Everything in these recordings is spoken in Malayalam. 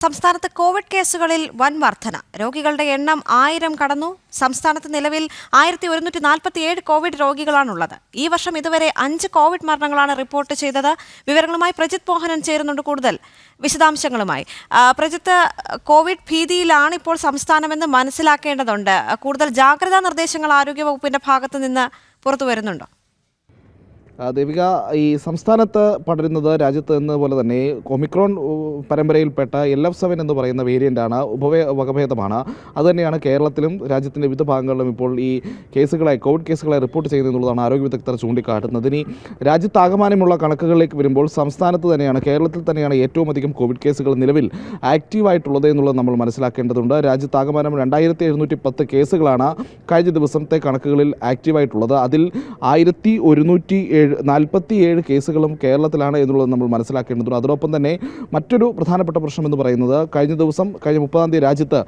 സംസ്ഥാനത്ത് കോവിഡ് കേസുകളിൽ വൻ വർധന. രോഗികളുടെ എണ്ണം 1000 കടന്നു. സംസ്ഥാനത്ത് നിലവിൽ 1147 കോവിഡ് രോഗികളാണുള്ളത്. ഈ വർഷം ഇതുവരെ 5 കോവിഡ് മരണങ്ങളാണ് റിപ്പോർട്ട് ചെയ്തത്. വിവരങ്ങളുമായി പ്രജിത് മോഹനൻ ചേരുന്നുണ്ട് കൂടുതൽ വിശദാംശങ്ങളുമായി. പ്രജിത്ത്, കോവിഡ് ഭീതിയിലാണ് ഇപ്പോൾ സംസ്ഥാനമെന്ന് മനസ്സിലാക്കേണ്ടതുണ്ട്. കൂടുതൽ ജാഗ്രതാ നിർദ്ദേശങ്ങൾ ആരോഗ്യവകുപ്പിന്റെ ഭാഗത്ത് നിന്ന് പുറത്തു വരുന്നുണ്ടോ? ദേവിക, ഈ സംസ്ഥാനത്ത് പടരുന്നത് രാജ്യത്ത് എന്നപോലെ തന്നെ ഒമിക്രോൺ പരമ്പരയിൽപ്പെട്ട LF7 എന്ന് പറയുന്ന വേരിയൻ്റാണ്, വകഭേദമാണ്. അതുതന്നെയാണ് കേരളത്തിലും രാജ്യത്തിൻ്റെ വിവിധ ഭാഗങ്ങളിലും ഇപ്പോൾ ഈ കോവിഡ് കേസുകളെ റിപ്പോർട്ട് ചെയ്യുന്നതെന്നുള്ളതാണ് ആരോഗ്യ വിദഗ്ധർ ചൂണ്ടിക്കാട്ടുന്നത്. ഇനി രാജ്യത്താകമാനമുള്ള കണക്കുകളിലേക്ക് വരുമ്പോൾ സംസ്ഥാനത്ത് തന്നെയാണ്, കേരളത്തിൽ തന്നെയാണ് ഏറ്റവും അധികം കോവിഡ് കേസുകൾ നിലവിൽ ആക്റ്റീവായിട്ടുള്ളത് എന്നുള്ളത് നമ്മൾ മനസ്സിലാക്കേണ്ടതുണ്ട്. രാജ്യത്താകമാനം 2710 കേസുകളാണ് കഴിഞ്ഞ ദിവസത്തെ കണക്കുകളിൽ ആക്റ്റീവായിട്ടുള്ളത്. അതിൽ 1147 കേസുകളും കേരളത്തിലാണ് എന്നുള്ളത് നമ്മൾ മനസ്സിലാക്കേണ്ടതുണ്ട്. അതോടൊപ്പം തന്നെ മറ്റൊരു പ്രധാനപ്പെട്ട പ്രശ്നം എന്ന് പറയുന്നത് കഴിഞ്ഞ 30-ാം തീയതി രാജ്യത്ത്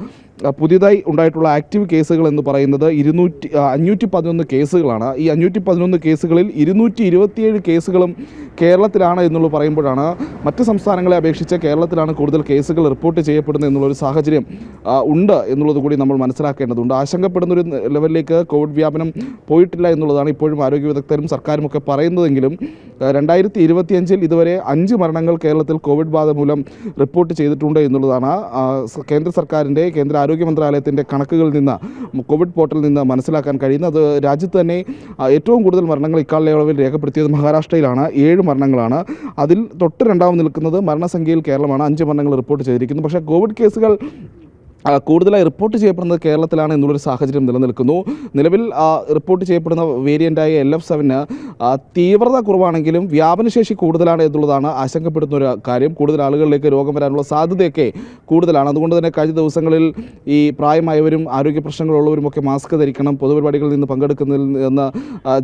പുതിയതായി ഉണ്ടായിട്ടുള്ള ആക്റ്റീവ് കേസുകൾ എന്ന് പറയുന്നത് 511 കേസുകളാണ്. ഈ 511 കേസുകളിൽ 227 കേസുകളും കേരളത്തിലാണ് എന്നുള്ളത് പറയുമ്പോഴാണ് മറ്റ് സംസ്ഥാനങ്ങളെ അപേക്ഷിച്ച് കേരളത്തിലാണ് കൂടുതൽ കേസുകൾ റിപ്പോർട്ട് ചെയ്യപ്പെടുന്നത് എന്നുള്ളൊരു സാഹചര്യം ഉണ്ട് എന്നുള്ളത് കൂടി നമ്മൾ മനസ്സിലാക്കേണ്ടതുണ്ട്. ആശങ്കപ്പെടുന്നൊരു ലെവലിലേക്ക് കോവിഡ് വ്യാപനം പോയിട്ടില്ല എന്നുള്ളതാണ് ഇപ്പോഴും ആരോഗ്യ വിദഗ്ധരും സർക്കാരും ഒക്കെ പറയുന്നതെങ്കിലും 2025 ഇതുവരെ 5 മരണങ്ങൾ കേരളത്തിൽ കോവിഡ് ബാധ മൂലം റിപ്പോർട്ട് ചെയ്തിട്ടുണ്ട് എന്നുള്ളതാണ് കേന്ദ്ര സർക്കാരിൻ്റെ, കേന്ദ്ര ആരോഗ്യ മന്ത്രാലയത്തിൻ്റെ കണക്കുകളിൽ നിന്ന്, കോവിഡ് പോർട്ടലിൽ നിന്ന് മനസ്സിലാക്കാൻ കഴിയുന്നത്. രാജ്യത്ത് തന്നെ ഏറ്റവും കൂടുതൽ മരണങ്ങൾ ഇക്കാലയളവിൽ രേഖപ്പെടുത്തിയത് മഹാരാഷ്ട്രയിലാണ്, 7 മരണങ്ങളാണ്. അതിൽ തൊട്ട് രണ്ടാമത് നിൽക്കുന്നത് മരണസംഖ്യയിൽ കേരളമാണ്, 5 മരണങ്ങൾ റിപ്പോർട്ട് ചെയ്തിരിക്കുന്നു. പക്ഷേ കോവിഡ് കേസുകൾ കൂടുതലായി റിപ്പോർട്ട് ചെയ്യപ്പെടുന്നത് കേരളത്തിലാണ് എന്നുള്ളൊരു സാഹചര്യം നിലനിൽക്കുന്നു. നിലവിൽ റിപ്പോർട്ട് ചെയ്യപ്പെടുന്ന വേരിയൻ്റായ LF7 തീവ്രത കുറവാണെങ്കിലും വ്യാപനശേഷി കൂടുതലാണ് എന്നുള്ളതാണ് ആശങ്കപ്പെടുന്ന ഒരു കാര്യം. കൂടുതൽ ആളുകളിലേക്ക് രോഗം വരാനുള്ള സാധ്യതയൊക്കെ കൂടുതലാണ്. അതുകൊണ്ട് തന്നെ കഴിഞ്ഞ ദിവസങ്ങളിൽ ഈ പ്രായമായവരും ആരോഗ്യ പ്രശ്നങ്ങളുള്ളവരുമൊക്കെ മാസ്ക് ധരിക്കണം, പൊതുപരിപാടികളിൽ നിന്ന് പങ്കെടുക്കുന്നതിൽ നിന്ന്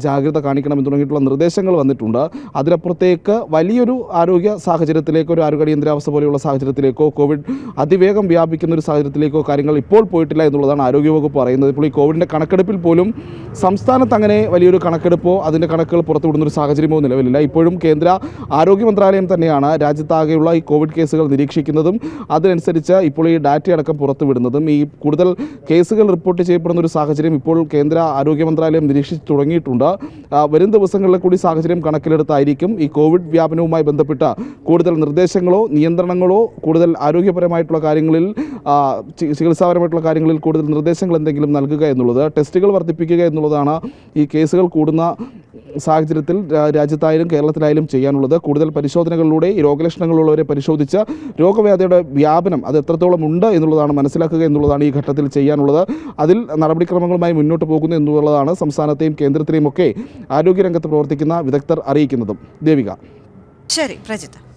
ജാഗ്രത കാണിക്കണം എന്ന് തുടങ്ങിയിട്ടുള്ള നിർദ്ദേശങ്ങൾ വന്നിട്ടുണ്ട്. അതിനപ്പുറത്തേക്ക് വലിയൊരു ആരോഗ്യ സാഹചര്യത്തിലേക്കോ, ഒരു ആരോഗ്യ അടിയന്തരാവസ്ഥ പോലെയുള്ള സാഹചര്യത്തിലേക്കോ, കോവിഡ് അതിവേഗം വ്യാപിക്കുന്ന ഒരു സാഹചര്യത്തിലേക്കോ കാര്യങ്ങൾ ഇപ്പോൾ പോയിട്ടില്ല എന്നുള്ളതാണ് ആരോഗ്യവകുപ്പ് പറയുന്നത്. ഇപ്പോൾ ഈ കോവിഡിൻ്റെ കണക്കെടുപ്പിൽ പോലും സംസ്ഥാനത്ത് അങ്ങനെ വലിയൊരു കണക്കെടുപ്പോ അതിൻ്റെ കണക്കുകൾ പുറത്തുവിടുന്നൊരു സാഹചര്യമോ നിലവിലില്ല. ഇപ്പോഴും കേന്ദ്ര ആരോഗ്യ മന്ത്രാലയം തന്നെയാണ് രാജ്യത്താകെയുള്ള ഈ കോവിഡ് കേസുകൾ നിരീക്ഷിക്കുന്നതും അതിനനുസരിച്ച് ഇപ്പോൾ ഈ ഡാറ്റയടക്കം പുറത്തുവിടുന്നതും. ഈ കൂടുതൽ കേസുകൾ റിപ്പോർട്ട് ചെയ്യപ്പെടുന്ന ഒരു സാഹചര്യം ഇപ്പോൾ കേന്ദ്ര ആരോഗ്യ മന്ത്രാലയം നിരീക്ഷിച്ച് തുടങ്ങിയിട്ടുണ്ട്. വരും ദിവസങ്ങളിലെ കൂടി സാഹചര്യം കണക്കിലെടുത്തായിരിക്കും ഈ കോവിഡ് വ്യാപനവുമായി ബന്ധപ്പെട്ട കൂടുതൽ നിർദ്ദേശങ്ങളോ നിയന്ത്രണങ്ങളോ കൂടുതൽ ആരോഗ്യപരമായിട്ടുള്ള കാര്യങ്ങളിൽ, ചികിത്സാപരമായിട്ടുള്ള കാര്യങ്ങളിൽ കൂടുതൽ നിർദ്ദേശങ്ങൾ എന്തെങ്കിലും നൽകുക എന്നുള്ളത്. ടെസ്റ്റുകൾ വർദ്ധിപ്പിക്കുക എന്നുള്ളതാണ് ഈ കേസുകൾ കൂടുന്ന സാഹചര്യത്തിൽ രാജ്യത്തായാലും കേരളത്തിലായാലും ചെയ്യാനുള്ളത്. കൂടുതൽ പരിശോധനകളിലൂടെ ഈ രോഗലക്ഷണങ്ങളുള്ളവരെ പരിശോധിച്ച് രോഗവ്യാധിയുടെ വ്യാപനം അത് എത്രത്തോളം ഉണ്ട് എന്നുള്ളതാണ് മനസ്സിലാക്കുക എന്നുള്ളതാണ് ഈ ഘട്ടത്തിൽ ചെയ്യാനുള്ളത്. അതിൽ നടപടിക്രമങ്ങളുമായി മുന്നോട്ട് പോകുന്നു എന്നുള്ളതാണ് സംസ്ഥാനത്തെയും കേന്ദ്രത്തിലെയും ഒക്കെ ആരോഗ്യരംഗത്ത് പ്രവർത്തിക്കുന്ന വിദഗ്ധർ അറിയിക്കുന്നതും. ദേവിക. ശരി പ്രജിത്ത്.